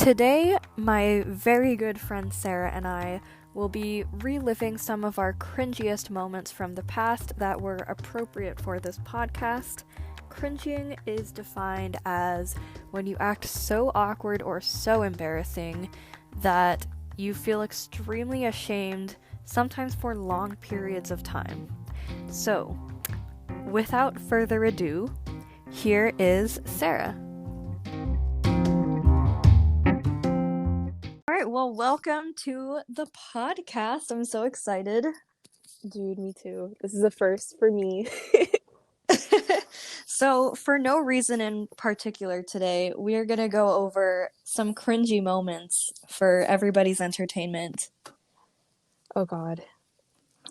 Today, my very good friend Sara and I will be reliving some of our cringiest moments from the past that were appropriate for this podcast. Cringing is defined as when you act so awkward or so embarrassing that you feel extremely ashamed, sometimes for long periods of time. So, without further ado, here is Sara. Alright, well, welcome to the podcast. I'm so excited. Dude, me too. This is a first for me. So, for no reason in particular today, we are going to go over some cringy moments for everybody's entertainment. Oh god.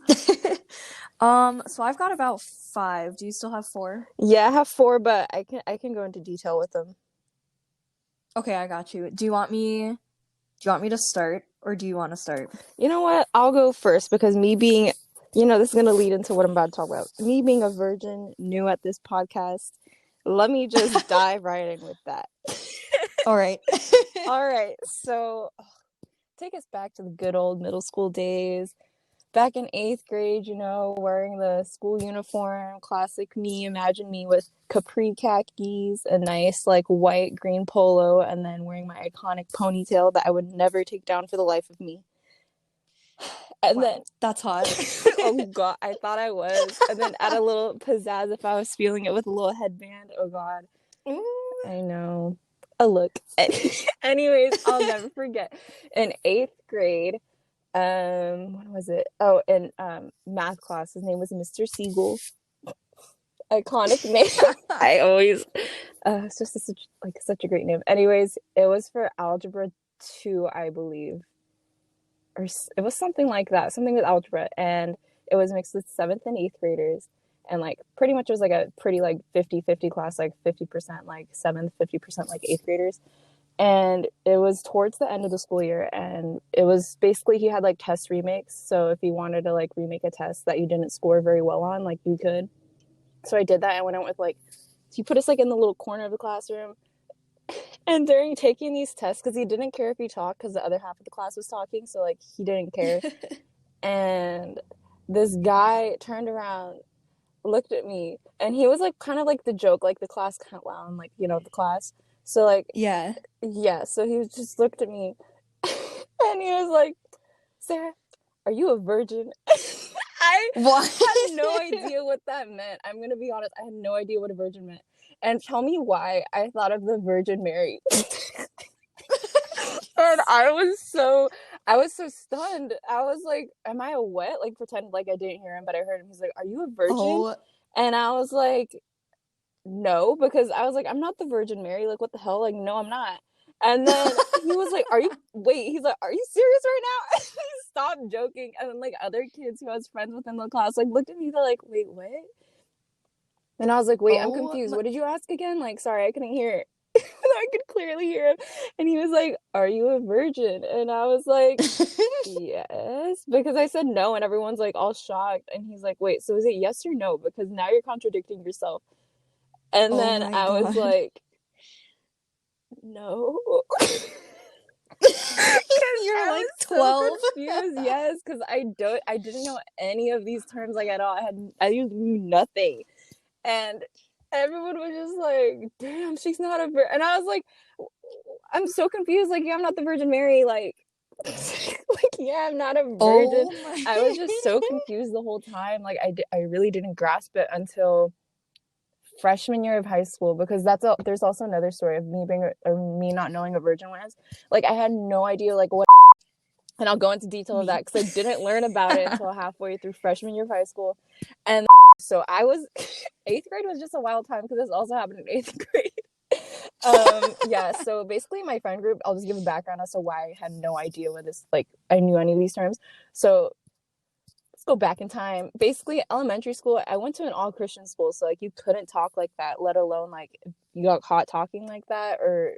So I've got about 5. Do you still have 4? Yeah, I have 4, but I can go into detail with them. Okay, I got you. Do you want me to start, or do you want to start? You know what? I'll go first because me being, this is going to lead into what I'm about to talk about. Me being a virgin, new at this podcast, let me just dive right in with that. All right. All right. So, take us back to the good old middle school days. Back in 8th grade, wearing the school uniform, classic me. Imagine me with capri khakis, a nice white green polo, and then wearing my iconic ponytail that I would never take down for the life of me. And wow, then that's hot. oh god, I thought I was. And then add a little pizzazz if I was feeling it with a little headband. Oh god. Ooh. I know. A look. Anyways, I'll never forget. In 8th grade, what was it? Oh, in math class, his name was Mr. Siegel. Iconic name. I always it's just such a great name. Anyways, it was for algebra 2, I believe, or it was something like that, something with algebra, and it was mixed with 7th and 8th graders, and pretty much it was a pretty 50-50 class, 50% 7th, 50% 8th graders. And it was towards the end of the school year, and it was basically he had test remakes. So if you wanted to remake a test that you didn't score very well on, you could. So I did that. I went out with he put us in the little corner of the classroom, and during taking these tests, because he didn't care if he talked, because the other half of the class was talking, so he didn't care. And this guy turned around, looked at me, and he was kind of the joke, the class clown, the class. So Yeah, so he just looked at me and he was like, "Sara, are you a virgin?" I had no idea what that meant. I'm gonna be honest, I had no idea what a virgin meant. And tell me why I thought of the Virgin Mary. And I was so stunned. I was like, am I a what? Pretend I didn't hear him, but I heard him. He's like, "Are you a virgin?" Oh. And I was like, no, because I was like, I'm not the Virgin Mary. What the hell? No, I'm not. And then he was like, he's like, "Are you serious right now?" And he stopped joking. And then other kids who I was friends with in the class looked at me, they're like, "Wait, what?" And I was like, "Wait, I'm confused. What did you ask again?" Sorry, I couldn't hear it. I could clearly hear him. And he was like, "Are you a virgin?" And I was like, yes, because I said no, and everyone's all shocked. And he's like, "Wait, so is it yes or no? Because now you're contradicting yourself." And then I was like, no. You're 12. So confused, yes, because I didn't know any of these terms at all. I knew nothing. And everyone was just like, "Damn, she's not a virgin." And I was like, I'm so confused. Yeah, I'm not the Virgin Mary. Yeah, I'm not a virgin. Oh I was just so confused the whole time. I really didn't grasp it until freshman year of high school, because there's also another story of me not knowing what virgin was. I had no idea what, and I'll go into detail of that because I didn't learn about it until halfway through freshman year of high school. And so I was 8th grade was just a wild time because this also happened in 8th grade. Yeah, so basically my friend group, I'll just give a background as to why I had no idea what this I knew any of these terms. So let's go back in time. Basically, elementary school, I went to an all-Christian school, so you couldn't talk like that, let alone if you got caught talking like that or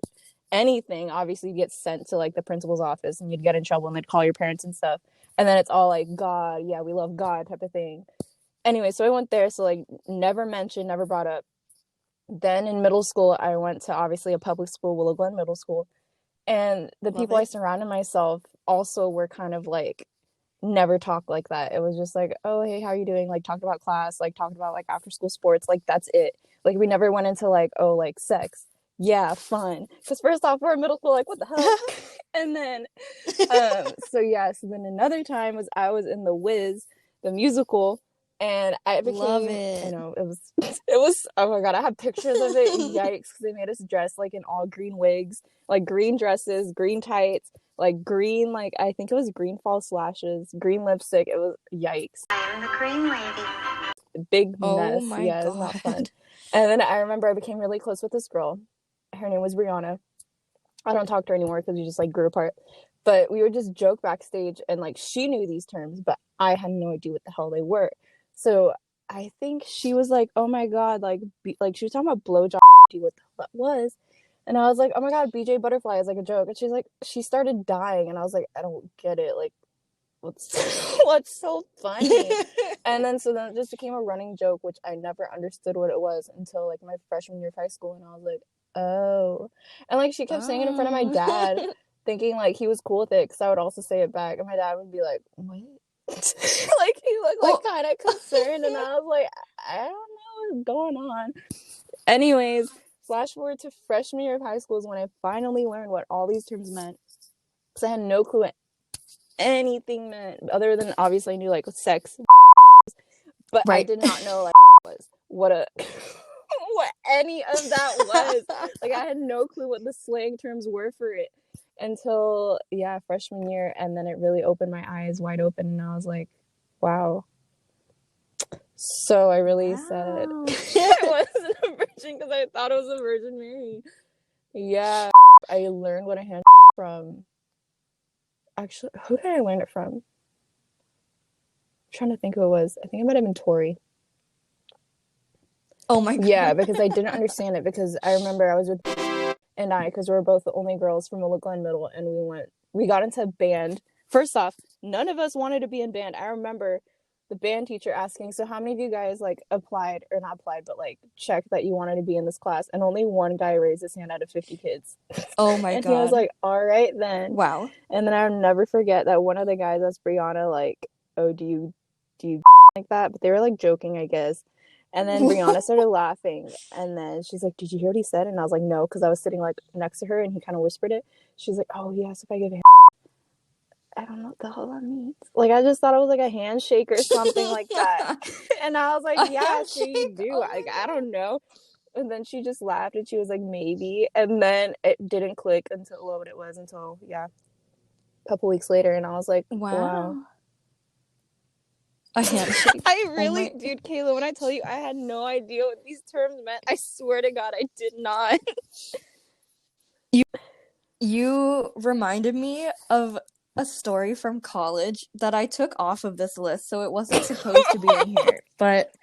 anything. Obviously, you'd get sent to the principal's office and you'd get in trouble and they'd call your parents and stuff. And then it's all God, yeah, we love God type of thing. Anyway, so I went there, so never mentioned, never brought up. Then in middle school, I went to obviously a public school, Willow Glen Middle School. And the Love people I it. surrounded myself also were kind of like, never talk like that. It was just like, oh, hey, how are you doing? Like, talked about class, like, talked about like after school sports. Like, that's it. Like, we never went into like, oh, like sex. Yeah, fun. Because first off, we're in middle school, like, what the hell? And then, so yeah, so then another time was I was in The Wiz, the musical, and I Love became, I it. know, it was, oh my God, I have pictures of it. Yikes, because they made us dress like in all green wigs, like green dresses, green tights, like green, like I think it was green false lashes, green lipstick. It was yikes. I am the green lady. Big Oh mess. my Yeah, it's not fun. God. And then I remember I became really close with this girl. Her name was Brianna. I don't talk to her anymore because we just like grew apart. But we would just joke backstage, and like she knew these terms, but I had no idea what the hell they were. So I think she was like, "Oh my God!" Like she was talking about blowjob. What the hell that was? And I was like, "Oh my God, BJ Butterfly" is like a joke. And she's like, she started dying, and I was like, "I don't get it. Like, what's so funny?" And then it just became a running joke, which I never understood what it was until like my freshman year of high school, and I was like, oh. And like she kept saying it in front of my dad, thinking like he was cool with it, because I would also say it back, and my dad would be like, what? Like he looked like kind of concerned, and I was like, I don't know what's going on. Anyways, flash forward to freshman year of high school is when I finally learned what all these terms meant, because I had no clue what anything meant, other than obviously I knew like sex, but I Right. did not know like was what a what any of that was. Like I had no clue what the slang terms were for it until freshman year, and then it really opened my eyes wide open, and I was like, wow. So I really said I wasn't a virgin because I thought it was a Virgin Mary. Yeah, I learned what a hand from. Actually, who did I learn it from? I'm trying to think who it was. I think it might have been Tori. Oh my God. Yeah, because I didn't understand it, because I remember I was with and I, because we were both the only girls from Willow Glen Middle, and we got into band. First off, none of us wanted to be in band. I remember the band teacher asking, so how many of you guys like applied, or not applied, but like checked that you wanted to be in this class? And only one guy raised his hand out of 50 kids. Oh my And God. he was like, all right then. Wow. And then I'll never forget that one of the guys, that's Brianna, like, oh, do you like that? But they were like joking, I guess. And then Brianna started laughing, and then she's like, did you hear what he said? And I was like, no, because I was sitting like next to her, and he kind of whispered it. She's like, oh yes, if I give a I don't know what the hell that means. Like, I just thought it was like a handshake or something like that. And I was like, yeah, so you do. Oh like, I don't know. And then she just laughed, and she was like, maybe. And then it didn't click until what it was until a couple weeks later, and I was like, wow. A handshake. I really, dude, Kayla, when I tell you I had no idea what these terms meant, I swear to God, I did not. You reminded me of a story from college that I took off of this list, so it wasn't supposed to be in here. But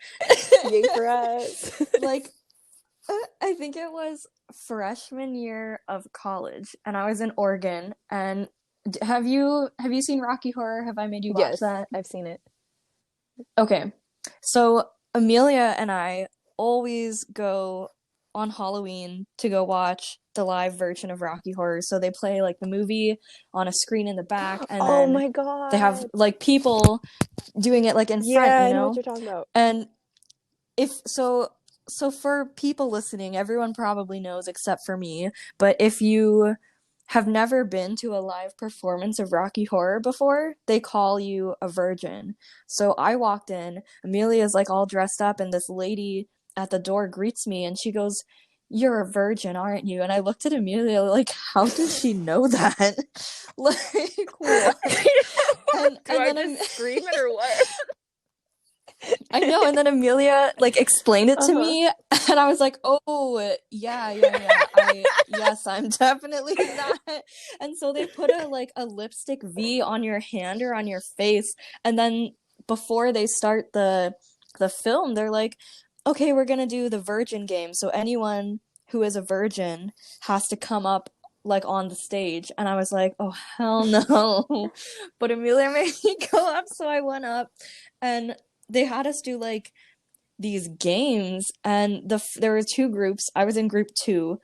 yay for us. like, I think it was freshman year of college, and I was in Oregon. And have you seen Rocky Horror? Have I made you watch that? I've seen it. Okay, so Amelia and I always go on Halloween to go watch the live version of Rocky Horror. So they play like the movie on a screen in the back, and oh then my God, they have like people doing it like in front, you know? I know what you're talking about. And so for people listening, everyone probably knows except for me, but if you have never been to a live performance of Rocky Horror before, they call you a virgin. So I walked in, Amelia's like all dressed up, and this lady at the door greets me, and she goes, "You're a virgin, aren't you?" And I looked at Amelia like, how does she know that? Like, what? And then I just scream it or what? I know, and then Amelia like explained it to me, and I was like, "Oh, yeah. Yes, I'm definitely that." And so they put a lipstick V on your hand or on your face, and then before they start the film, they're like, "Okay, we're gonna do the virgin game. So anyone who is a virgin has to come up like on the stage." And I was like, "Oh hell no!" But Amelia made me go up, so I went up, and they had us do like these games, and there were two groups. I was in group 2,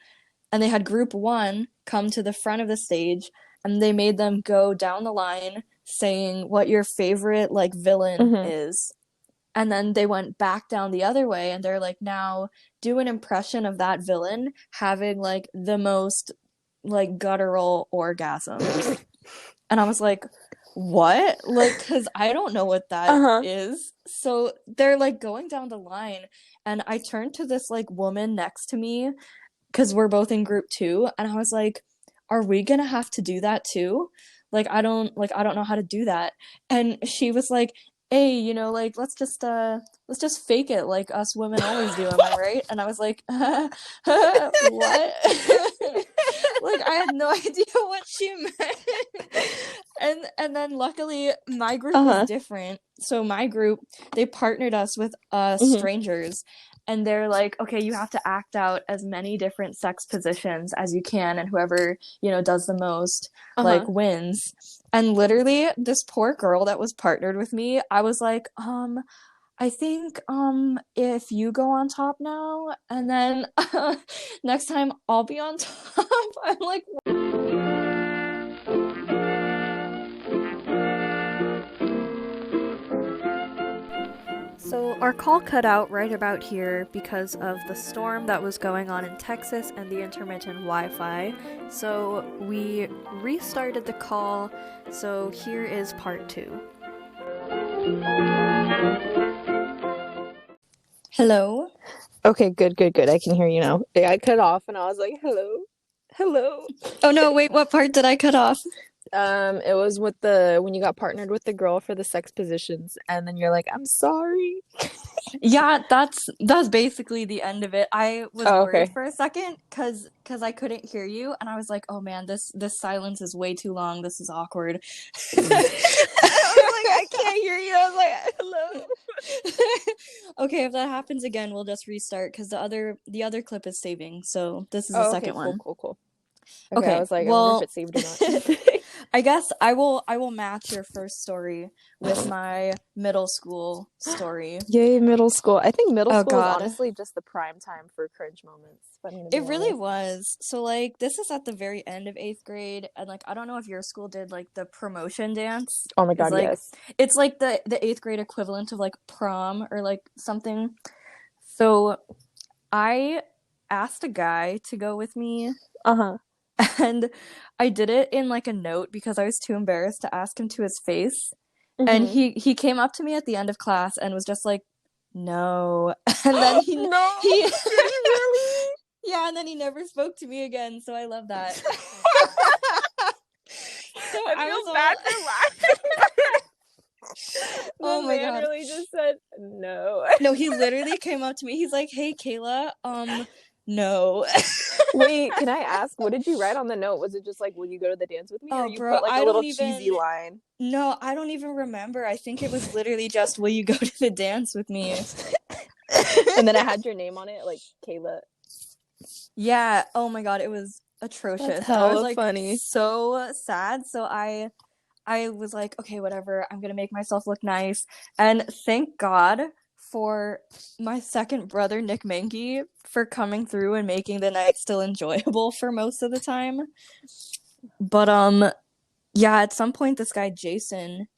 and they had group one come to the front of the stage, and they made them go down the line saying what your favorite like villain is. And then they went back down the other way, and they're like, now do an impression of that villain having like the most like guttural orgasm. And I was like, what? Like, because I don't know what that is. So they're like going down the line, and I turned to this like woman next to me because we're both in group two, and I was like, are we gonna have to do that too? Like, I don't know how to do that. And she was like, hey, you know, like, let's just fake it like us women always do, am I right? And I was like, what? Like, I had no idea what she meant. And then luckily my group was different. So my group, they partnered us with strangers, and they're like, okay, you have to act out as many different sex positions as you can, and whoever, you know, does the most like wins. And literally this poor girl that was partnered with me, I was like, I think if you go on top now, and then next time I'll be on top. I'm like, so our call cut out right about here because of the storm that was going on in Texas and the intermittent Wi-Fi. So we restarted the call. So here is part 2. Hello? Okay, good. I can hear you now. I cut off and I was like, hello. Oh no, wait, what part did I cut off? It was with when you got partnered with the girl for the sex positions, and then you're like, I'm sorry. Yeah, that's basically the end of it. I was worried for a second because I couldn't hear you, and I was like, oh man, this silence is way too long. This is awkward. I was like, I can't hear you. I was like, hello. Okay, if that happens again, we'll just restart because the other clip is saving. So this is the second one. Cool. Okay, I was like, well, I wonder if it's saved or not. I guess I will match your first story with my middle school story. Yay, middle school. I think middle school is God. honestly just the prime time for cringe moments. It really was. So like this is at the very end of 8th grade, and like I don't know if your school did like the promotion dance. Oh my god, yes. It's like the 8th grade equivalent of like prom or like something. So I asked a guy to go with me. And I did it in like a note because I was too embarrassed to ask him to his face. And he came up to me at the end of class and was just like, no. And then he really? Yeah, and then he never spoke to me again, so I love that. So I feel bad for laughing. Oh my god. Really just said no. No, he literally came up to me. He's like, hey Kayla, no. Wait, can I ask, what did you write on the note? Was it just like, will you go to the dance with me? Oh, or you bro, put like a little cheesy line? No, I don't even remember. I think it was literally just, will you go to the dance with me? And then I had your name on it, like Kayla. Yeah. Oh my god, it was atrocious. That's hella I was like funny. So sad. So I was like, okay, whatever. I'm gonna make myself look nice. And thank God for my second brother, Nick Menke, for coming through and making the night still enjoyable for most of the time. But yeah, at some point this guy Jason,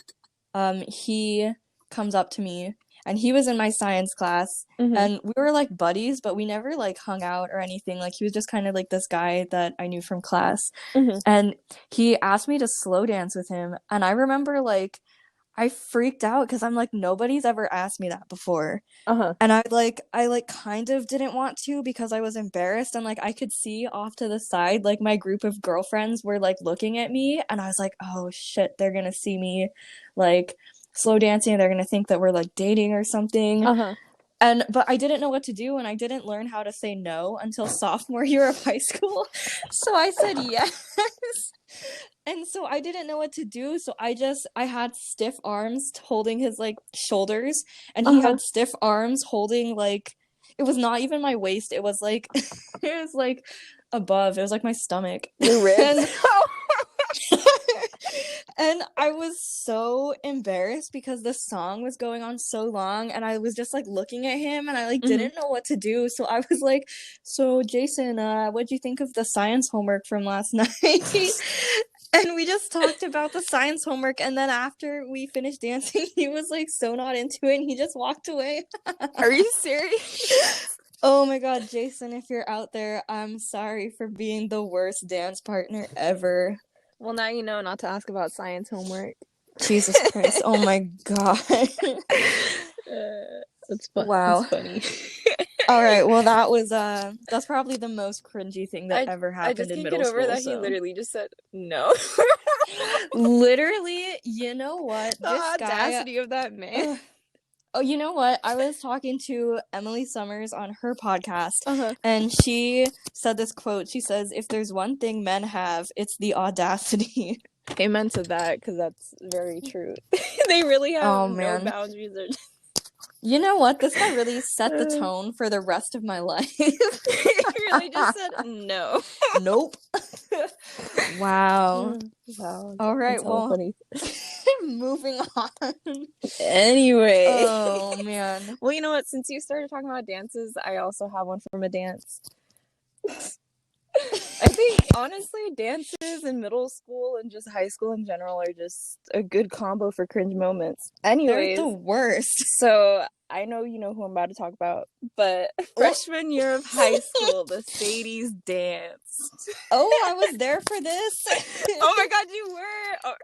he comes up to me, and he was in my science class, and we were like buddies, but we never like hung out or anything. Like he was just kind of like this guy that I knew from class. And he asked me to slow dance with him, and I remember like I freaked out because I'm like, nobody's ever asked me that before. And I kind of didn't want to because I was embarrassed, and like I could see off to the side like my group of girlfriends were like looking at me, and I was like, oh shit, they're gonna see me like slow dancing, and they're gonna think that we're like dating or something. But I didn't know what to do, and I didn't learn how to say no until sophomore year of high school. So I said yes. And so I didn't know what to do, so I had stiff arms holding his like shoulders, and he had stiff arms holding like, it was not even my waist, it was like it was like above, it was like my stomach. Your ribs. And I was so embarrassed because the song was going on so long and I was just like looking at him and I like didn't know what to do. So I was like, so Jason, what'd you think of the science homework from last night? And we just talked about the science homework, and then after we finished dancing, he was like so not into it and he just walked away. Are you serious? Oh my god, Jason, if you're out there, I'm sorry for being the worst dance partner ever. Well, now you know not to ask about science homework. Jesus Christ. Oh my god. That's fun. Wow. That's funny. All right, well that's probably the most cringy thing that ever happened in middle school. I just can't get over that so. he literally just said no. Literally, you know what? The audacity of that man. Oh, you know what? I was talking to Emily Summers on her podcast, and she said this quote. She says, "If there's one thing men have, it's the audacity." Amen to that, because that's very true. They really have no boundaries. You know what? This guy really set the tone for the rest of my life. He really just said no. Nope. Wow. Wow. All right, well, funny. Moving on. Anyway. Oh, man. Well, you know what? Since you started talking about dances, I also have one from a dance. I think, honestly, dances in middle school and just high school in general are just a good combo for cringe moments. Anyways. They're the worst. So, I know you know who I'm about to talk about, but freshman year of high school, the Sadie's dance. Oh, I was there for this. Oh my god, you were. Oh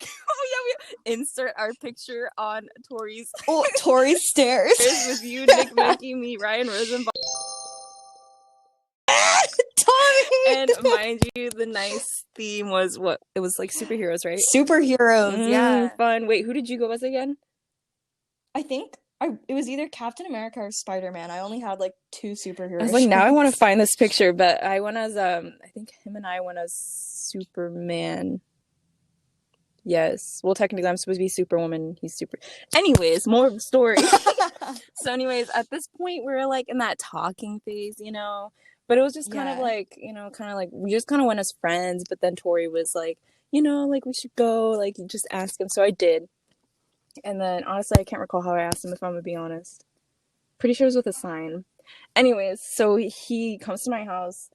yeah, we insert our picture on Tori's stairs with you, Nick Mickey, me, Ryan Rosenbaum. Tommy! And mind you, the nice theme was what? It was like superheroes, right? Superheroes, yeah. Fun. Wait, who did you go as again? I think it was either Captain America or Spider-Man. I only had like 2 superheroes. I was like, now I want to find this picture, but I went as I think him and I went as Superman. Yes. Well, technically I'm supposed to be Superwoman. He's super. Anyways, more of the story. So anyways, at this point we were like in that talking phase, you know. But it was just kind of like, you know, we just kind of went as friends. But then Tori was like, you know, like we should go, like just ask him. So I did. And then honestly, I can't recall how I asked him, if I'm gonna be honest. Pretty sure it was with a sign. Anyways, so he comes to my house.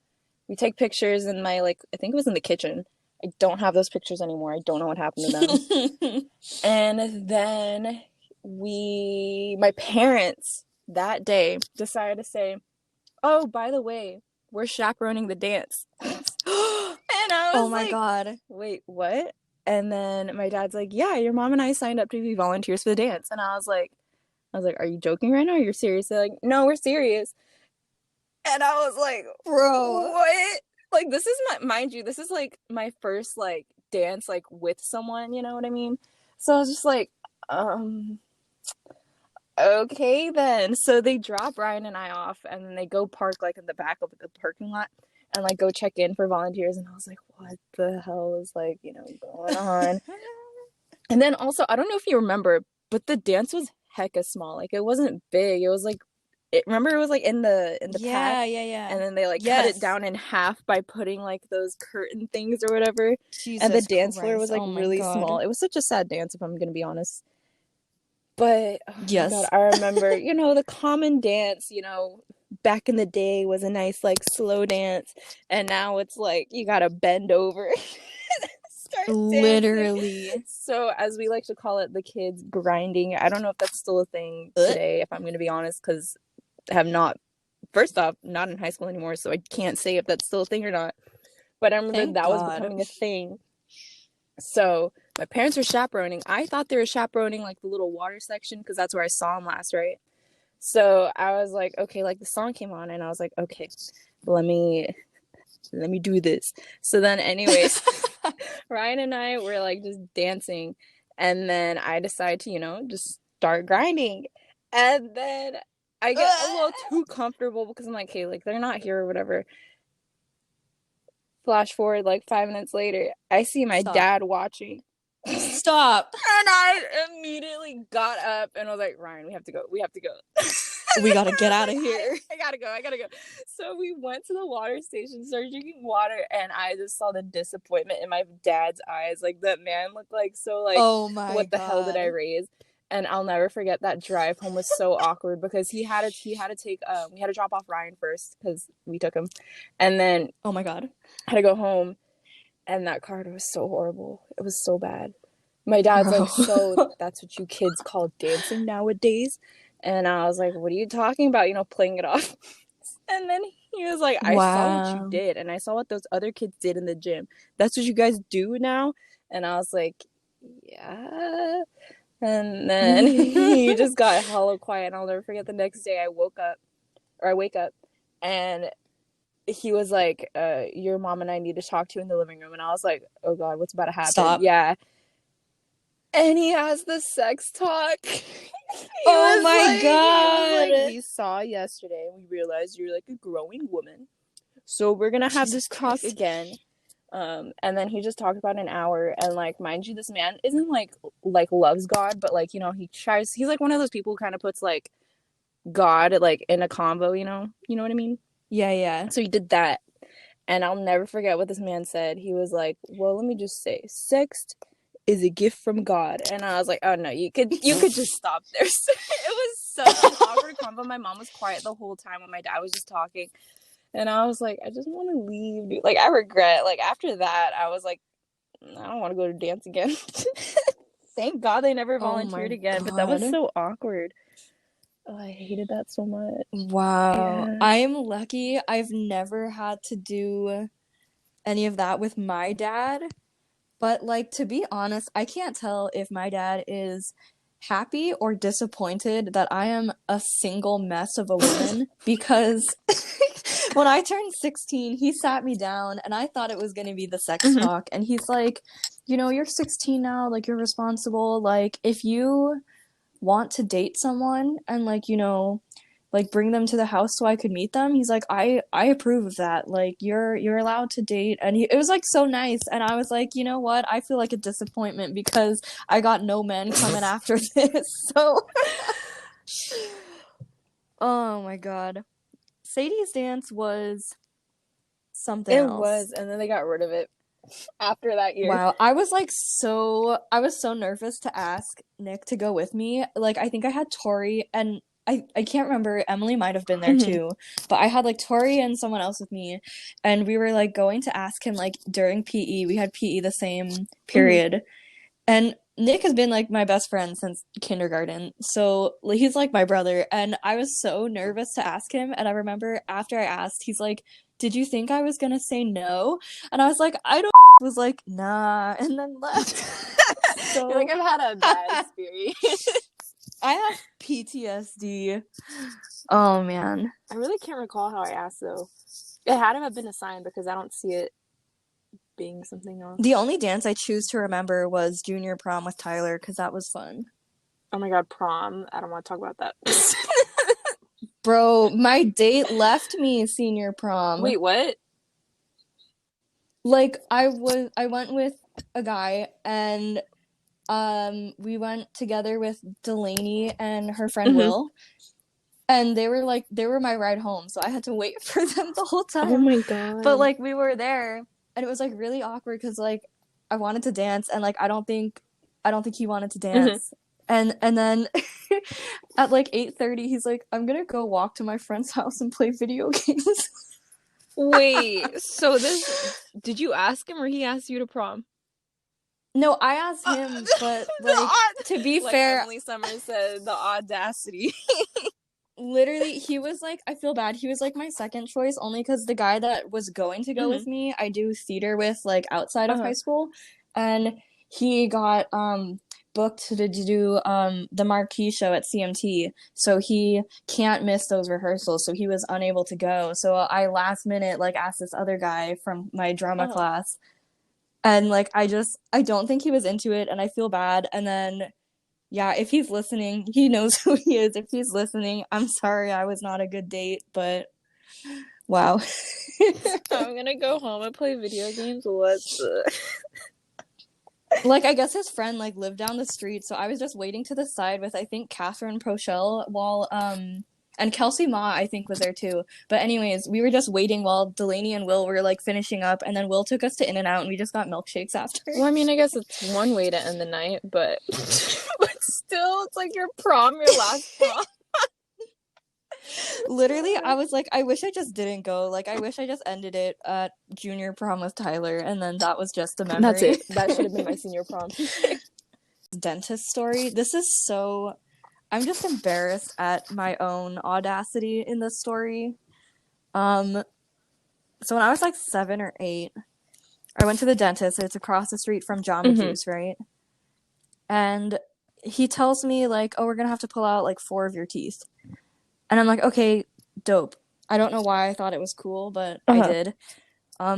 We take pictures in my, like, I think it was in the kitchen. I don't have those pictures anymore. I don't know what happened to them. And then my parents that day decided to say, oh, by the way, we're chaperoning the dance. And I was my god. Wait, what? And then my dad's like, yeah, your mom and I signed up to be volunteers for the dance. And I was like, are you joking right now? Or you're serious? They're like, no, we're serious. And I was like, bro, what? Like, this is mind you, this is like my first like dance like with someone, you know what I mean? So I was just like, okay then. So they drop Ryan and I off, and then they go park like in the back of the parking lot and like go check in for volunteers. And I was like, what the hell is like, you know, going on? And then also, I don't know if you remember, but the dance was hecka small. Like, it wasn't big. It was like, remember it was like in the pack? Yeah. And then they like cut it down in half by putting like those curtain things or whatever. Jesus and the dance floor Christ. was like really small. It was such a sad dance, if I'm gonna be honest. But yes, God, I remember, you know, the common dance, you know, back in the day was a nice like slow dance, and now it's like you gotta bend over. Literally. So, as we like to call it, the kids grinding. I don't know if that's still a thing today, if I'm gonna be honest, because I have not, first off, not in high school anymore, so I can't say if that's still a thing or not. But I remember that was becoming a thing. So my parents were chaperoning. I thought they were chaperoning like the little water section, because that's where I saw them last, right? So I was like, okay, like the song came on, and I was like, okay, let me do this. So then anyways, Ryan and I were like just dancing, and then I decided to, you know, just start grinding. And then I get a little too comfortable because I'm like, okay, like they're not here or whatever. Flash forward like 5 minutes later, I see my dad watching. Stop. And I immediately got up and I was like, Ryan, we have to go. we gotta get out of here. I gotta go. So we went to the water station, started drinking water, and I just saw the disappointment in my dad's eyes. Like, that man looked like so, like, Oh my what the hell did I God. raise? And I'll never forget that drive home was so awkward because he had to take we had to drop off Ryan first because we took him, and then Oh my God. I had to go home, and that car was so horrible. It was so bad. My dad's Bro. like, so that's what you kids call dancing nowadays? And I was like, what are you talking about? You know, playing it off. And then he was like, I saw what you Wow. did, and I saw what those other kids did in the gym. That's what you guys do now? And I was like, yeah. And then he just got hella quiet, and I'll never forget the next day I wake up, and he was like, your mom and I need to talk to you in the living room. And I was like, oh God, what's about to happen? Stop. Yeah. And he has the sex talk. Oh my God. God. We saw yesterday and we realized you're like a growing woman. So we're going to have this talk again. And then he just talked about an hour, and like, mind you, this man isn't like loves God, but like, you know, he's like one of those people who kind of puts like God like in a combo, you know what I mean? Yeah. So he did that. And I'll never forget what this man said. He was like, well, let me just say, sex is a gift from God. And I was like, oh no, you could just stop there. So it was such an awkward combo. My mom was quiet the whole time when my dad was just talking. And I was like, I just want to leave, dude. Like, I regret, like, after that, I was like, I don't want to go to dance again. Thank God they never volunteered again, but that was so awkward. Oh, I hated that so much. Wow. Yeah. I am lucky. I've never had to do any of that with my dad. But, like, to be honest, I can't tell if my dad is happy or disappointed that I am a single mess of a woman because when I turned 16, he sat me down and I thought it was going to be the sex talk. And he's like, you know, you're 16 now, like, you're responsible. Like, if you want to date someone and, like, you know, like, bring them to the house so I could meet them. He's like, I approve of that. Like, you're allowed to date. And it was, like, so nice. And I was like, you know what? I feel like a disappointment because I got no men coming after this. So, oh my God. Sadie's dance was something else. It was, and then they got rid of it after that year. Wow. I was so nervous to ask Nick to go with me. Like, I think I had Tori and I can't remember, Emily might have been there too, but I had like Tori and someone else with me, and we were like going to ask him like during PE. We had PE the same period, and Nick has been like my best friend since kindergarten, so he's like my brother, and I was so nervous to ask him, and I remember after I asked, he's like, did you think I was gonna say no? And I was like, I don't was like, nah, and then left. So you're like, I've had a bad experience. I have PTSD. Oh man. I really can't recall how I asked though. It had to have been a sign because I don't see it being something else. The only dance I choose to remember was junior prom with Tyler because that was fun. Oh my God, prom. I don't want to talk about that. Bro, my date left me senior prom. Wait, what? Like, I went with a guy, and we went together with Delaney and her friend Will, and they were my ride home, so I had to wait for them the whole time. Oh my God. But like, we were there, and it was like really awkward because like I wanted to dance, and like I don't think he wanted to dance. And then at like 8:30, he's like, I'm gonna go walk to my friend's house and play video games. Wait, so did you ask him or he asked you to prom? No, I asked him, but like, to be fair, Emily Summers said, the audacity. Literally, he was like, I feel bad. He was like my second choice only because the guy that was going to go with me, I do theater with like outside of high school, and he got booked to do the marquee show at CMT, so he can't miss those rehearsals, so he was unable to go. So I last minute like asked this other guy from my drama class, and like I don't think he was into it, and I feel bad. And then yeah, if he's listening, he knows who he is. If he's listening, I'm sorry I was not a good date, but wow. I'm gonna go home and play video games. Like, I guess his friend like lived down the street, so I was just waiting to the side with I think Catherine Prochelle while And Kelsey Ma, I think, was there too. But anyways, we were just waiting while Delaney and Will were like finishing up, and then Will took us to In-N-Out, and we just got milkshakes after. Well, I mean, I guess it's one way to end the night, but still, it's like your prom, your last prom. Literally, I was like, I wish I just didn't go. Like, I wish I just ended it at junior prom with Tyler, and then that was just a memory. That's it. That should have been my senior prom. Dentist story. This is so... I'm just embarrassed at my own audacity in this story. So when I was like 7 or 8, I went to the dentist. It's across the street from Jamba Juice, right? And he tells me, like, oh, we're going to have to pull out, like, 4 of your teeth. And I'm like, okay, dope. I don't know why I thought it was cool, but I did.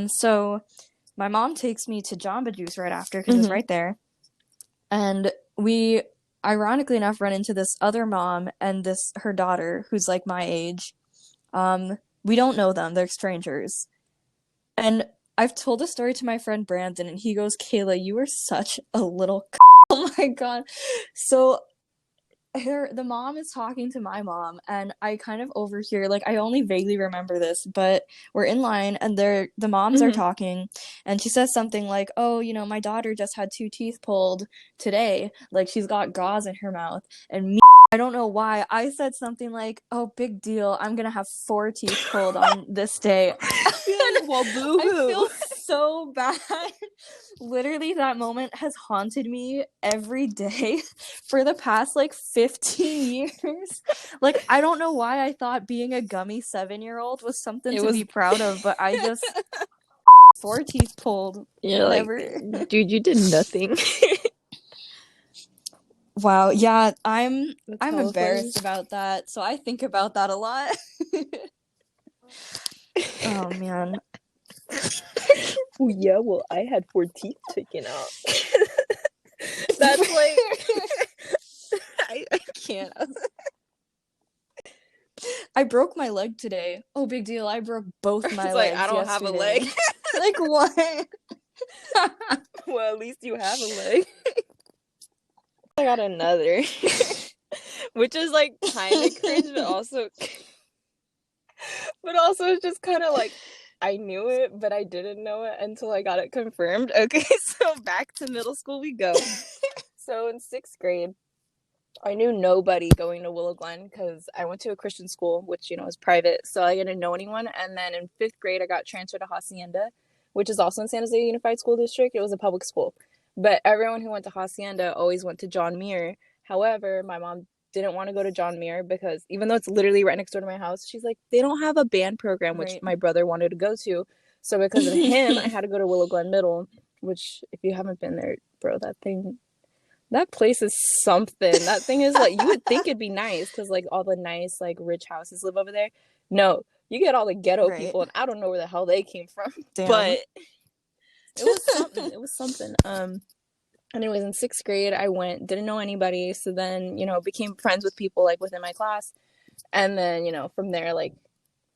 So my mom takes me to Jamba Juice right after, because it's right there. And we, ironically enough, run into this other mom and her daughter, who's, like, my age. We don't know them. They're strangers. And I've told the story to my friend Brandon, and he goes, Kayla, you are such a little oh my god. So the mom is talking to my mom, and I kind of overhear, like, I only vaguely remember this, but we're in line, and the moms are talking, and she says something like, oh, you know, my daughter just had 2 teeth pulled today, like, she's got gauze in her mouth, and me, I don't know why, I said something like, oh, big deal, I'm gonna have 4 teeth pulled on this day. Well, boo-hoo. I feel so bad. Literally, that moment has haunted me every day for the past, like, 15 years. Like, I don't know why I thought being a gummy 7-year-old was something to be proud of, but I just 4 teeth pulled. You're like, dude, you did nothing. Wow, yeah, I'm embarrassed about that, so I think about that a lot. Oh, man. Oh, yeah, well, I had 4 teeth taken out. That's like... I can't. I broke my leg today. Oh, big deal. I broke both my legs. I don't have a leg. Like, what? Well, at least you have a leg. I got another. Which is, like, kind of cringe, but also... But also, it's just kind of like, I knew it, but I didn't know it until I got it confirmed. Okay, so back to middle school we go. So in 6th grade, I knew nobody going to Willow Glen because I went to a Christian school, which, you know, is private, so I didn't know anyone. And then in 5th grade, I got transferred to Hacienda, which is also in San Jose Unified School District. It was a public school. But everyone who went to Hacienda always went to John Muir. However, my mom didn't want to go to John Muir because even though it's literally right next door to my house, she's like, they don't have a band program, which my brother wanted to go to. So because of him, I had to go to Willow Glen Middle, which if you haven't been there, bro, that place is something. That thing is like, you would think it'd be nice because like all the nice like rich houses live over there. No, you get all the ghetto people, and I don't know where the hell they came from. Damn. But it was something. It was something. Anyways, in 6th grade, I went, didn't know anybody. So then, you know, became friends with people like within my class. And then, you know, from there, like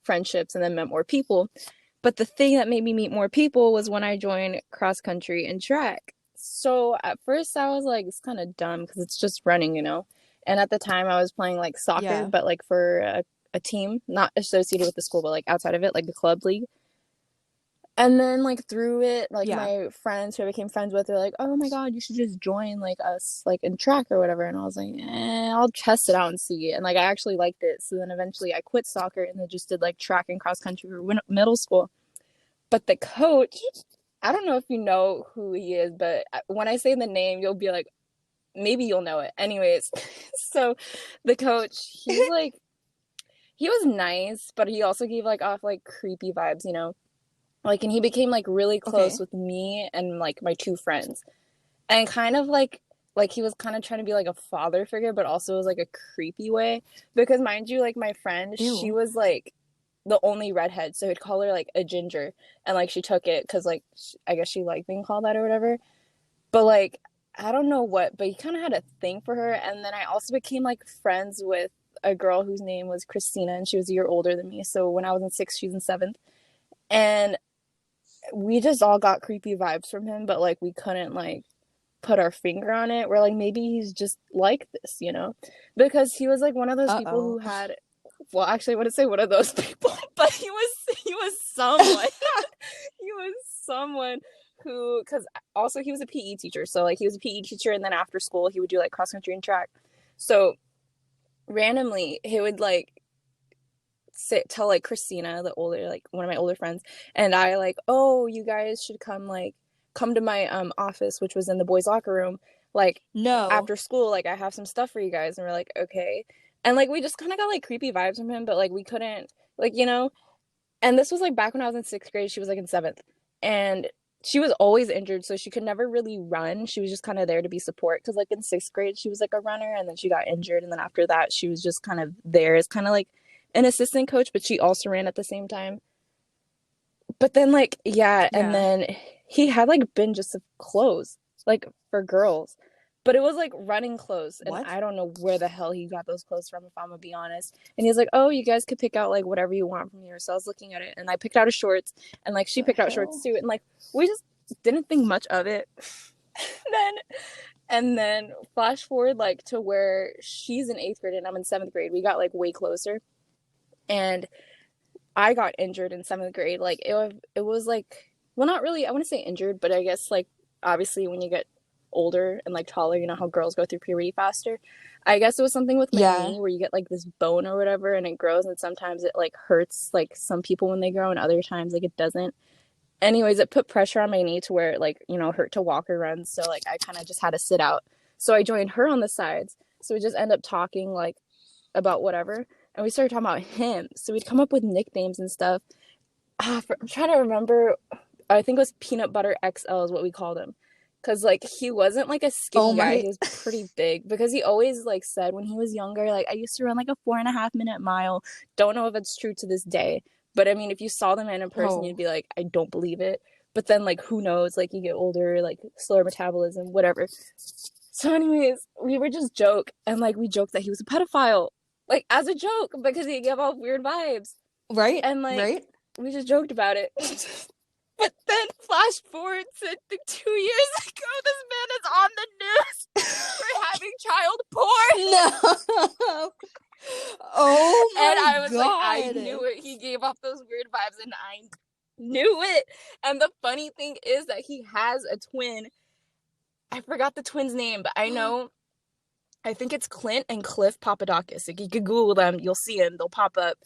friendships, and then met more people. But the thing that made me meet more people was when I joined cross country and track. So at first I was like, it's kind of dumb because it's just running, you know. And at the time I was playing like soccer, but like for a team, not associated with the school, but like outside of it, like the club league. And then, like, through it, like, my friends who I became friends with, they're like, oh, my God, you should just join, like, us, like, in track or whatever. And I was like, I'll test it out and see. And, like, I actually liked it. So then eventually I quit soccer and then just did, like, track and cross country for middle school. But the coach, I don't know if you know who he is, but when I say the name, you'll be like, maybe you'll know it. Anyways, so the coach, he's, like, he was nice, but he also gave, like, off, like, creepy vibes, you know? Like, and he became, like, really close with me and, like, my 2 friends. And kind of, like, he was kind of trying to be, like, a father figure, but also was, like, a creepy way. Because, mind you, like, my friend, she was, like, the only redhead. So he'd call her, like, a ginger. And, like, she took it because, like, I guess she liked being called that or whatever. But, like, I don't know what, but he kind of had a thing for her. And then I also became, like, friends with a girl whose name was Christina, and she was a year older than me. So when I was in 6th, she was in 7th. And we just all got creepy vibes from him, but like we couldn't like put our finger on it. We're like, maybe he's just like this, you know, because he was like one of those people who had well, actually, I wouldn't say one of those people, but he was someone. He was someone who, because also he was a PE teacher. So, like, he was a PE teacher, and then after school, he would do, like, cross-country and track. So, randomly, he would, like, tell, like, Christina, the older, like, one of my older friends, and I, like, oh, you guys should come to my office, which was in the boys' locker room, like, No. after school, like, I have some stuff for you guys. And we're like, okay. And, like, we just kind of got, like, creepy vibes from him, but, like, we couldn't, like, you know. And this was, like, back when I was in 6th grade. She was, like, in 7th. And she was always injured, so she could never really run. She was just kind of there to be support, because, like, in 6th grade, she was, like, a runner, and then she got injured. And then after that, she was just kind of there as kind of, like, an assistant coach, but she also ran at the same time. But then, like, yeah, and then he had, like, binges of clothes, like, for girls. But it was, like, running clothes. And What? I don't know where the hell he got those clothes from, if I'm gonna be honest. And he was like, oh, you guys could pick out, like, whatever you want from here. So I was looking at it, and I picked out his shorts, and, like, she picked out shorts too. And, like, we just didn't think much of it. And then flash forward, like, to where she's in 8th grade and I'm in 7th grade. We got, like, way closer. And I got injured in 7th grade. Like, it was, like, well, not really, I wouldn't say injured, but I guess, like, obviously when you get older and, like, taller, you know how girls go through puberty faster. I guess it was something with my knee where you get, like, this bone or whatever, and it grows, and sometimes it, like, hurts, like, some people when they grow, and other times, like, it doesn't. Anyways, it put pressure on my knee to where it, like, you know, hurt to walk or run. So, like, I kind of just had to sit out. So I joined her on the sides. So we just end up talking, like, about whatever. And we started talking about him. So we'd come up with nicknames and stuff. I'm trying to remember. I think it was Peanut Butter XL is what we called him. Because, like, he wasn't, like, a skinny guy. He was pretty big. Because he always, like, said when he was younger, like, I used to run, like, a 4.5-minute mile. Don't know if it's true to this day. But, I mean, if you saw the man in person, you'd be like, I don't believe it. But then, like, who knows? Like, you get older, like, slower metabolism, whatever. So, anyways, we would just joke. And, like, we joked that he was a pedophile. Like, as a joke. Because he gave off weird vibes. Right? And, like, we just joked about it. But then, flash forward to 2 years ago, this man is on the news for having child porn. No. Oh my God. And I was God. like, I knew it. He gave off those weird vibes, and I knew it. And the funny thing is that he has a twin. I forgot the twin's name, but I know. I think it's Clint and Cliff Papadakis. Like, you could Google them, you'll see them. They'll pop up.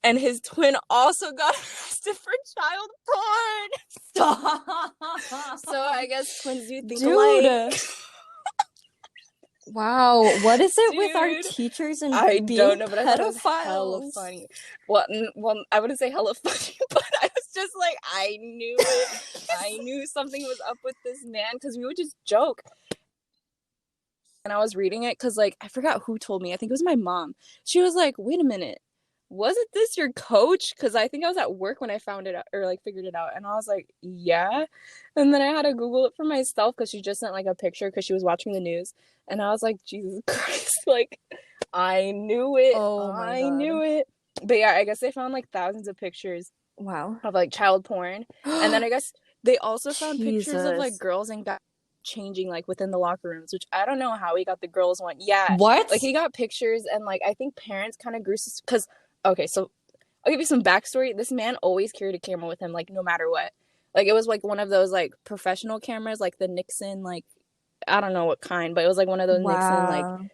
And his twin also got arrested for child porn. Stop. So I guess twins do think alike. Wow, what is it with our teachers and I being don't know, but pedophiles? I thought it was hella funny. Well, I wouldn't say hella funny, but I was just like, I knew it. I knew something was up with this man, because we would just joke. And I was reading it because, like, I forgot who told me. I think it was my mom. She was like, wait a minute. Wasn't this your coach? Because I think I was at work when I found it out, or, like, figured it out. And I was like, yeah. And then I had to Google it for myself because she just sent, like, a picture because she was watching the news. And I was like, Jesus Christ. Like, I knew it. Oh my God. I knew it. But yeah, I guess they found, like, thousands of pictures. Wow. Of, like, child porn. And then I guess they also found pictures of, like, girls and guys changing, like, within the locker rooms, which I don't know how he got the girls one. Yeah. What? Like, he got pictures, and, like, I think parents kind of grew, because, okay, so I'll give you some backstory. This man always carried a camera with him, like, no matter what. Like, it was, like, one of those, like, professional cameras, like the Nixon, like, I don't know what kind, but it was, like, one of those Nixon, like,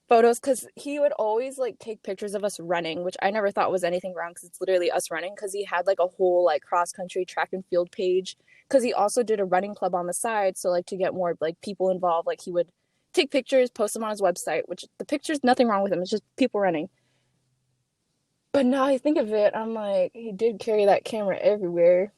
photos, because he would always, like, take pictures of us running, which I never thought was anything wrong, because it's literally us running, because he had, like, a whole, like, cross-country track and field page, because he also did a running club on the side, so, like, to get more, like, people involved, like, he would take pictures, post them on his website, which the pictures, nothing wrong with them, it's just people running. But now I think of it, I'm like, he did carry that camera everywhere.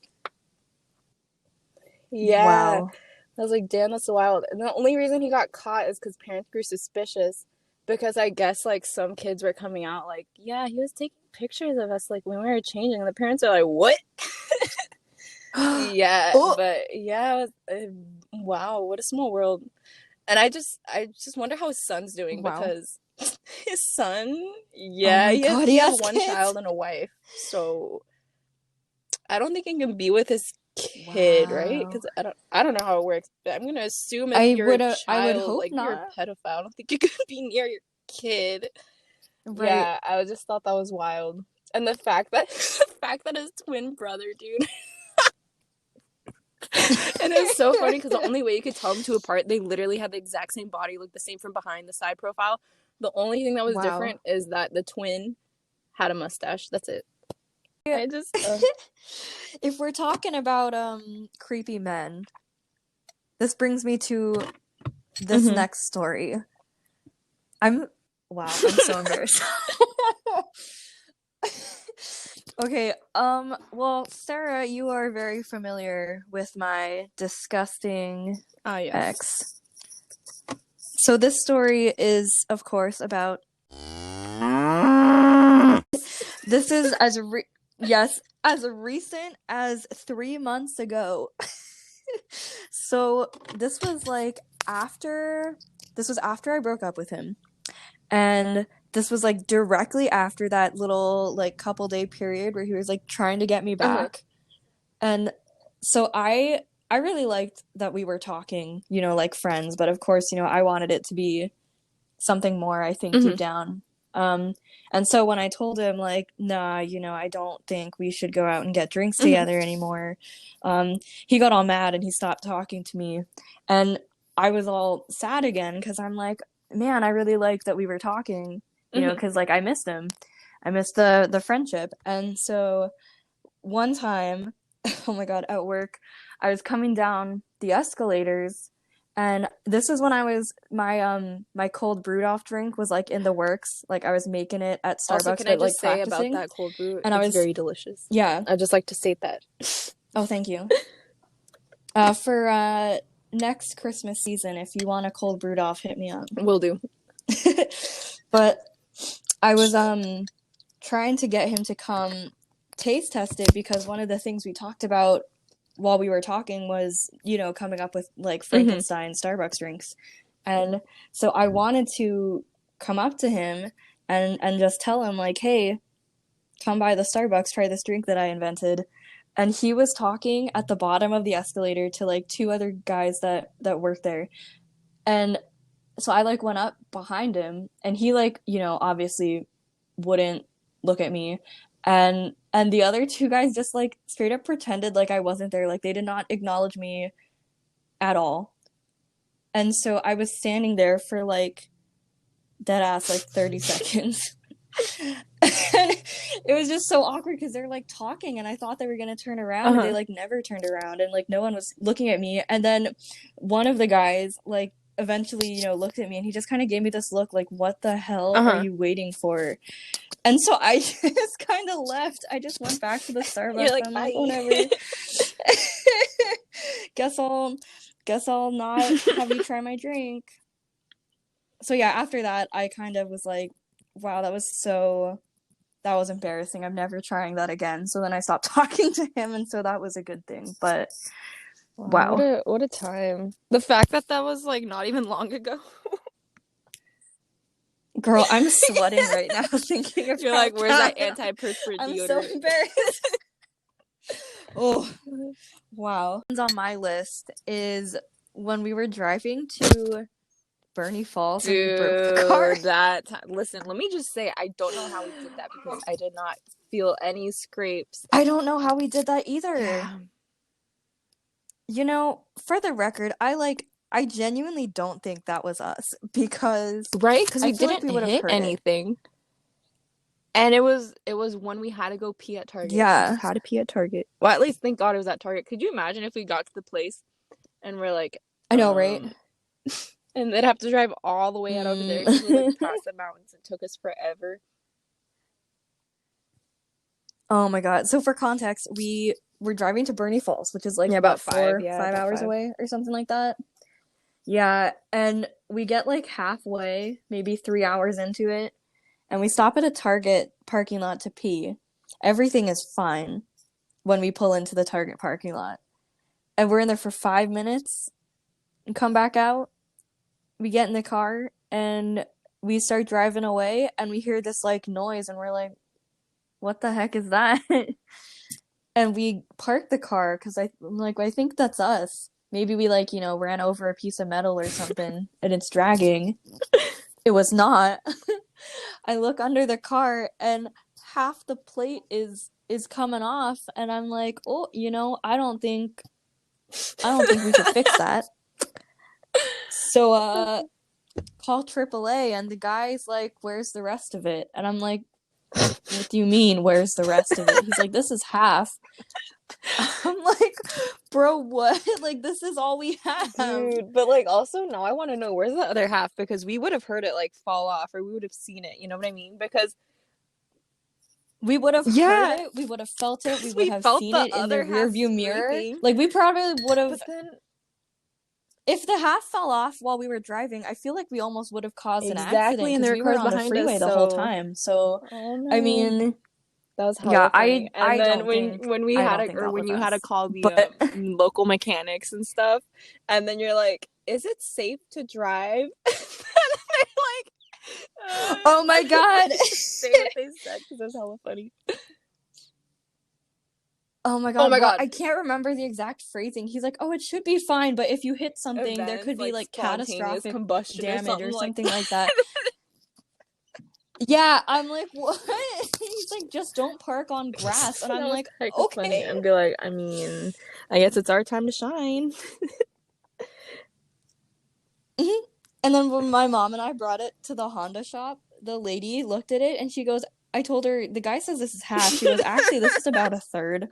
Yeah. Wow. I was like, damn, that's wild. And the only reason he got caught is because parents grew suspicious. Because I guess, like, some kids were coming out like, yeah, he was taking pictures of us, like, when we were changing. And the parents are like, what? Yeah. Oh. But, yeah, wow, what a small world. And I just wonder how his son's doing. Wow. Because his son, yeah, he has one child and a wife. So I don't think he can be with his kid, right? Because I don't know how it works, but I'm gonna assume if you're a child, I would hope like, not. You're a pedophile. I don't think you can be near your kid. Right. Yeah, I just thought that was wild. And the fact that his twin brother, dude. And it was so funny because the only way you could tell them two apart, they literally had the exact same body, looked the same from behind, the side profile. The only thing that was different is that the twin had a mustache. That's it. I just If we're talking about creepy men, this brings me to this next story. I'm so embarrassed. Okay, well, Sarah, you are very familiar with my disgusting ex. So this story is, of course, about... This is as recent as 3 months ago. So this was after I broke up with him. And this was directly after that little couple day period where he was trying to get me back. And so I really liked that we were talking, like friends, but of course, I wanted it to be something more, I think, deep down. And so when I told him nah, I don't think we should go out and get drinks together anymore, he got all mad and he stopped talking to me. And I was all sad again because I'm like, man, I really liked that we were talking, because I missed him. I missed the friendship. And so one time, oh my God, at work, I was coming down the escalators, and this is when I was my cold brewed off drink was in the works. I was making it at Starbucks. Also, can I just say practicing. about that cold brew? And it's very delicious. Yeah, I'd just like to state that. Oh, thank you. For next Christmas season, if you want a cold brewed off, hit me up. Will do. But I was trying to get him to come taste test it because one of the things we talked about while we were talking was, coming up with Frankenstein Starbucks drinks. And so I wanted to come up to him and just tell him hey, come by the Starbucks, try this drink that I invented. And he was talking at the bottom of the escalator to two other guys that worked there. And so I went up behind him, and he obviously wouldn't look at me. And the other two guys just straight up pretended I wasn't there. They did not acknowledge me at all. And so I was standing there for dead ass 30 seconds. And it was just so awkward because they're talking, and I thought they were gonna turn around, and they never turned around, and no one was looking at me. And then one of the guys eventually looked at me, and he just kind of gave me this look what the hell are you waiting for? And so I just kind of left. I just went back to the Starbucks. You're I'm whatever. guess I'll not have you try my drink. So yeah, after that I kind of was wow, that was embarrassing. I'm never trying that again. So then I stopped talking to him, and so that was a good thing. But wow. What a time. The fact that was not even long ago. Girl, I'm sweating right now thinking about You're where's that anti-perspirant I'm deodorant? so embarrassed. Oh, wow. On my list is when we were driving to Bernie Falls. Dude, and we broke the car. that time. Listen, let me just say, I don't know how we did that because I did not feel any scrapes. I don't know how we did that either. Yeah. For the record, I genuinely don't think that was us because right, because we feel didn't we would've hit heard anything, and it was when we had to go pee at Target. Yeah, we just had to pee at Target. Well, at least thank God it was at Target. Could you imagine if we got to the place and we're I know, right? And they'd have to drive all the way out over there because we past the mountains. It took us forever. Oh my God! So for context, we were driving to Bernie Falls, which is about 5 hours away or something like that. Yeah, and we get halfway, maybe 3 hours into it, and we stop at a Target parking lot to pee. Everything is fine when we pull into the Target parking lot. And we're in there for 5 minutes and come back out. We get in the car and we start driving away, and we hear this noise, and we're like, what the heck is that? And we park the car because I'm I think that's us. Maybe we ran over a piece of metal or something and it's dragging. It was not. I look under the car and half the plate is coming off, and I'm like, oh, I don't think we should fix that. So call AAA, and the guy's like, where's the rest of it? And I'm like, what do you mean, where's the rest of it? He's like, this is half. I'm like, bro, what? Like, this is all we have. Dude, but like also now I want to know where's the other half, because we would have heard it like fall off, or we would have seen it, you know what I mean? Because we would have heard it, we would have felt it, we would have seen it in the rear view mirror. Like, we probably would have. But then, if the half fell off while we were driving, I feel like we almost would have caused an accident, and there because were we cars were on the behind freeway us, the whole time. So, oh, no. I mean, that was hella funny. And I then don't when think, you I had don't to, think or that when was you had to us. call the But local mechanics and stuff, and then you're like, is it safe to drive? And they're like, oh my god, say what they said, because that's hella funny. Oh my god, I can't remember the exact phrasing. He's like, oh, it should be fine, but if you hit something, there could be like catastrophic combustion damage or something like that. Yeah, I'm like, what? He's like, just don't park on grass. And I'm like, okay. Funny. And be like, I mean, I guess it's our time to shine. Mm-hmm. And then when my mom and I brought it to the Honda shop, the lady looked at it and she goes, I told her, the guy says this is half. She goes, actually, this is about a third.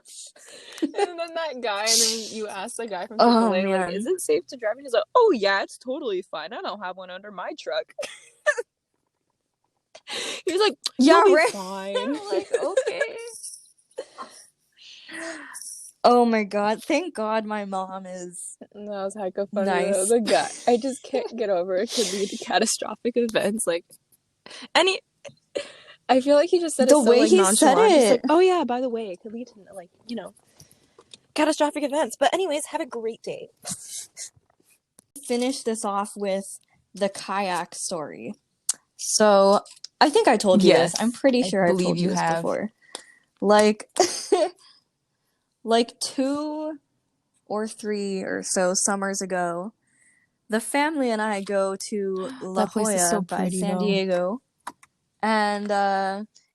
And then that guy, and then you ask the guy from AAA, like, is it safe to drive? And he's like, oh yeah, it's totally fine. I don't have one under my truck. He's like, yeah, right. Fine. I'm like, okay. Oh my god! Thank God my mom is. That was hecka funny. Nice. The guy, I just can't get over it. Could lead to catastrophic events, like any. I feel like he just said the it so way like he nonchalant. said it. Like, oh yeah, by the way, it could lead to like catastrophic events. But anyways, have a great day. Finish this off with the kayak story. So I think I told you this. I'm pretty sure I told you this before. Like, like 2 or 3 or so summers ago, the family and I go to La Jolla by San Diego. And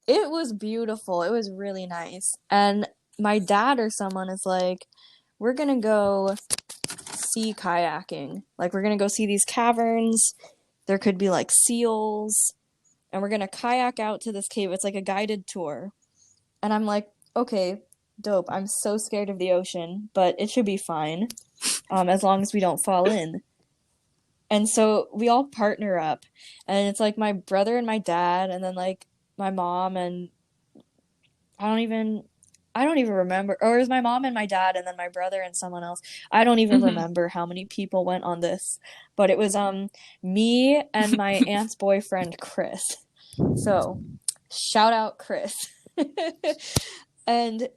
it was beautiful. It was really nice. And my dad or someone is like, we're going to go sea kayaking. Like, we're going to go see these caverns. There could be, like, seals. And we're going to kayak out to this cave. It's like a guided tour. And I'm like, okay, dope. I'm so scared of the ocean, but it should be fine as long as we don't fall in. And so we all partner up, and it's like my brother and my dad, and then like my mom, and I don't even remember, or it was my mom and my dad, and then my brother and someone else. I don't even remember how many people went on this, but it was me and my aunt's boyfriend Chris. So shout out Chris. And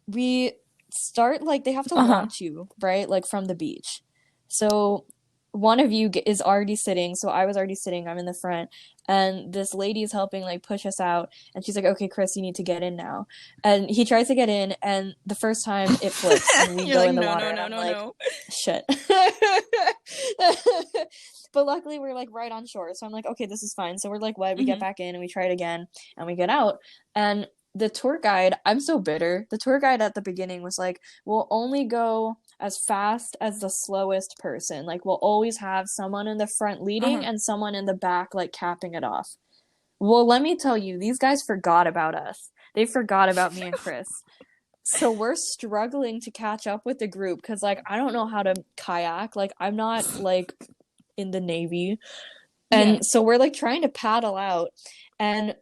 we start, like, they have to launch you, right? Like, from the beach. So one of you is already sitting, so I was already sitting, I'm in the front, and this lady is helping, like, push us out, and she's like, okay, Chris, you need to get in now. And he tries to get in, and the first time it flips, and we go like, in the water, and I'm like, shit. But luckily, we're, like, right on shore, so I'm like, okay, this is fine. So we're, like, wet, we get back in, and we try it again, and we get out, and the tour guide, I'm so bitter, the tour guide at the beginning was like, we'll only go as fast as the slowest person. Like, we'll always have someone in the front leading and someone in the back, like, capping it off. Well, let me tell you, these guys forgot about us. They forgot about me and Chris. So we're struggling to catch up with the group because, like, I don't know how to kayak. Like, I'm not, like, in the Navy. And so we're, like, trying to paddle out. And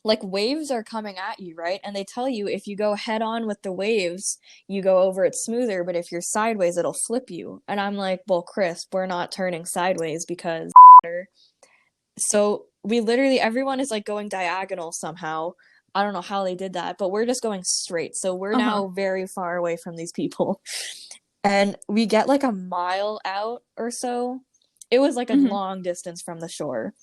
like, waves are coming at you, right? And they tell you if you go head on with the waves, you go over it smoother, but if you're sideways, it'll flip you. And I'm like, well, Chris, we're not turning sideways because so we literally, everyone is like going diagonal somehow. I don't know how they did that, but we're just going straight. So we're now very far away from these people. And we get like a mile out or so. It was like a long distance from the shore.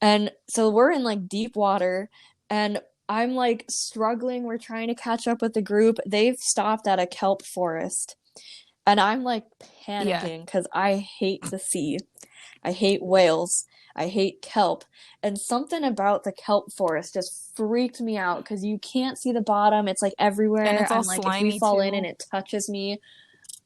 And so we're in, like, deep water, and I'm, like, struggling. We're trying to catch up with the group. They've stopped at a kelp forest, and I'm, like, panicking because I hate the sea. I hate whales. I hate kelp. And something about the kelp forest just freaked me out because you can't see the bottom. It's like everywhere. And it's all I'm like, if we slimy fall too. in and it touches me,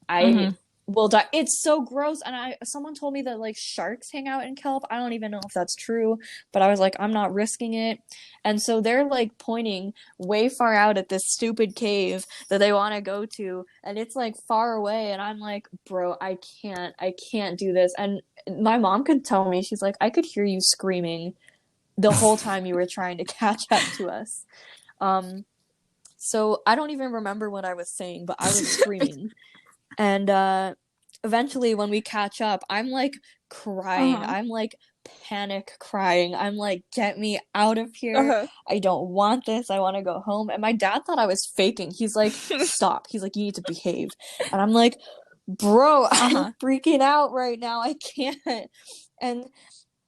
I Mhm. will die. It's so gross. And someone told me that like sharks hang out in kelp. I don't even know if that's true, but I was like, I'm not risking it. And so they're like pointing way far out at this stupid cave that they want to go to, and it's like far away, and I'm like, bro, I can't do this. And my mom could tell me, she's like, I could hear you screaming the whole time you were trying to catch up to us. So I don't even remember what I was saying, but I was screaming. And eventually when we catch up, I'm like crying. Uh-huh. I'm like panic crying. I'm like, get me out of here. Uh-huh. I don't want this. I want to go home. And my dad thought I was faking. He's like, stop. He's like, you need to behave. And I'm like, bro, I'm Uh-huh. freaking out right now. I can't. And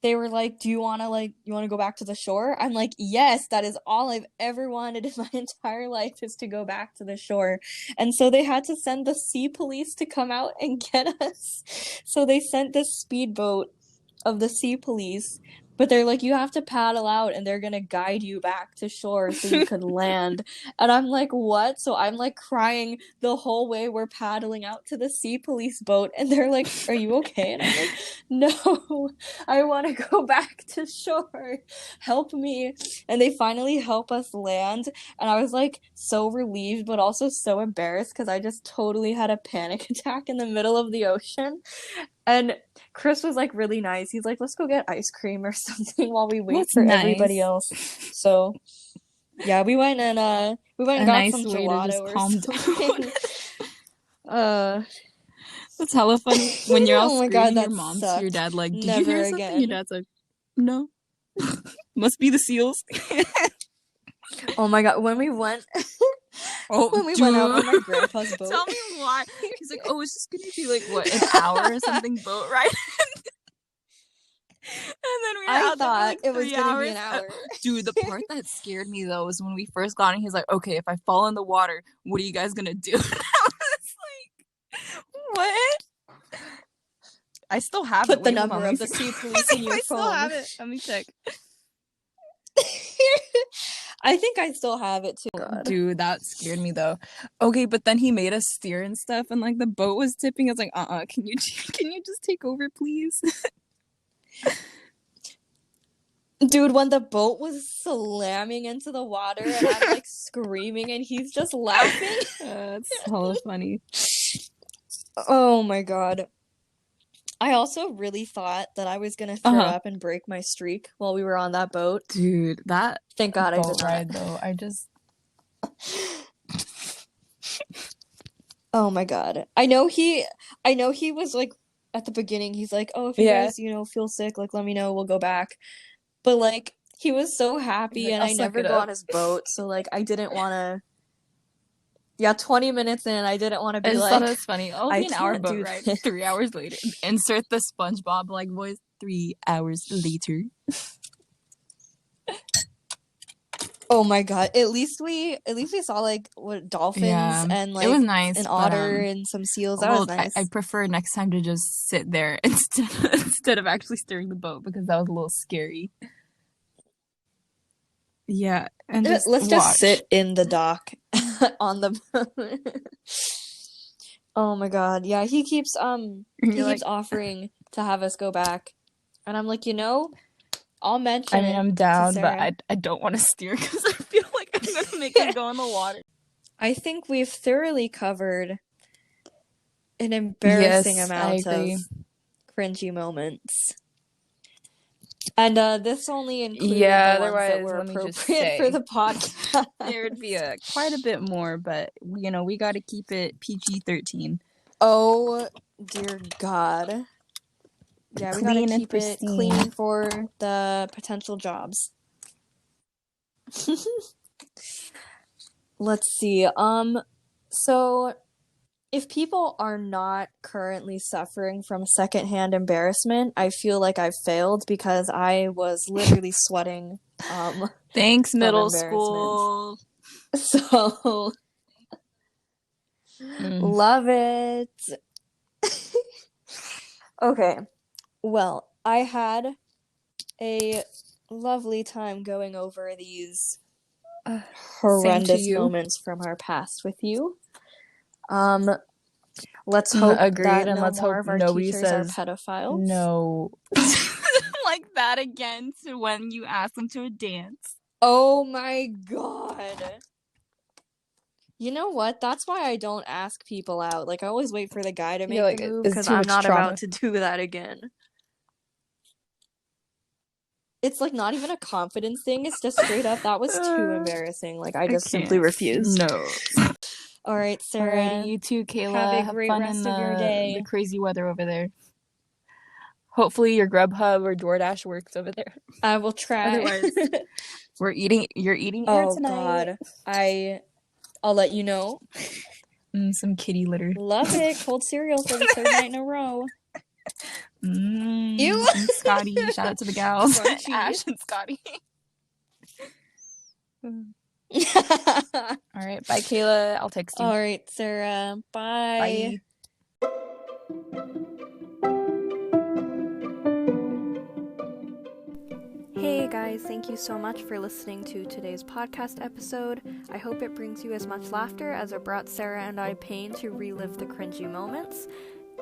they were like, do you want to go back to the shore? I'm like, yes, that is all I've ever wanted in my entire life, is to go back to the shore. And so they had to send the sea police to come out and get us. So they sent this speedboat of the sea police, but they're like, you have to paddle out and they're gonna guide you back to shore so you could land. And I'm like, what? So I'm like crying the whole way we're paddling out to the sea police boat, and they're like, are you okay? And I'm like, no, I want to go back to shore. Help me. And they finally help us land, and I was like so relieved but also so embarrassed because I just totally had a panic attack in the middle of the ocean. And Chris was like really nice. He's like, let's go get ice cream or something while we wait That's for everybody nice. else. So yeah, we went and A got nice some way to gelato just or calm something. That's hella funny when you're all Oh my God, screaming your that mom to your sucked. dad like, did you Never hear something? Your again. dad's like, no. Must be the seals. Oh my God, when we went Oh, when we dude. went out on my grandpa's boat. Tell me why. He's like, oh, it's just gonna be like what, an hour or something boat ride. And then we were I out there for thought like it was 3 gonna hours. be an hour. Dude, the part that scared me though was when we first got in. He's like, okay, if I fall in the water, what are you guys gonna do? And I was like, what? I still have it. Put the Wait, hold on, number let me of the see. sea police in your I still phone. have it. Let me check. I think I still have it too. God. Dude, that scared me though. Okay, but then he made us steer and stuff, and like the boat was tipping. I was like, can you just take over, please? Dude, when the boat was slamming into the water and I'm like screaming and he's just laughing. It's hella funny. Oh my God. I also really thought that I was gonna throw up and break my streak while we were on that boat. Dude, that Thank God I boat did ride not. though, I just Oh my God. I know he was like at the beginning, he's like, oh, if you Yeah. guys, feel sick, like let me know, we'll go back. But like he was so happy like, and I'll I suck never it go up. on his boat, so like I didn't wanna. Yeah, 20 minutes in, I didn't want to be I just like, thought it was funny. Oh, I it'll be an hour can't boat do ride. this. 3 hours later. Insert the SpongeBob like voice. 3 hours later. Oh my God. At least we saw like what dolphins Yeah, and it like was nice, an but, otter and some seals. That was nice. I prefer next time to just sit there instead of actually steering the boat because that was a little scary. Yeah, and just Let's watch. just sit in the dock on the Oh my God. Yeah, he keeps offering to have us go back. And I'm like, I'll mention I mean, it I'm to down, but Sarah. I don't want to steer because I feel like I'm gonna make him go in the water. I think we've thoroughly covered an embarrassing amount of cringy moments. And this only included the ones that were appropriate for the podcast. There would be quite a bit more, but we got to keep it PG-13. Oh dear God. Yeah, we gotta keep it clean for the potential jobs. Let's see. So if people are not currently suffering from secondhand embarrassment, I feel like I've failed because I was literally sweating. Thanks, from middle embarrassment. school. So love it. Okay. Well, I had a lovely time going over these horrendous you. moments from our past with you. Let's hope Agreed, that and no let's more hope of our nobody teachers says are pedophiles. no like that again to when you ask them to a dance. Oh my god. You know what? That's why I don't ask people out. Like, I always wait for the guy to make You're like, the move it's because too I'm much not trauma. about to do that again. It's like not even a confidence thing. It's just straight up, that was too embarrassing. Like, I just simply refuse. No. All right, Sarah. Alrighty, you too, Kayla. Have a great fun rest in of your day. the crazy weather over there. Hopefully your Grubhub or DoorDash works over there. I will try. Otherwise, you're eating here tonight. God. I'll let you know. Some kitty litter. Love it. Cold cereal for the third night in a row. Ew. Scotty. Shout out to the gals. Crunchy. Ash and Scotty. All right. Bye, Kayla. I'll text you. All right, Sarah. Bye. Hey guys, thank you so much for listening to today's podcast episode. I hope it brings you as much laughter as it brought Sarah and I pain to relive the cringy moments.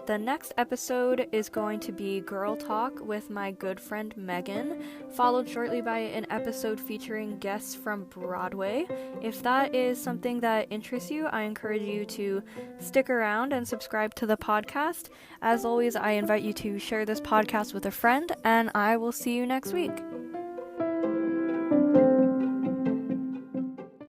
The next episode is going to be Girl Talk with my good friend Megan, followed shortly by an episode featuring guests from Broadway. If that is something that interests you, I encourage you to stick around and subscribe to the podcast. As always, I invite you to share this podcast with a friend, and I will see you next week.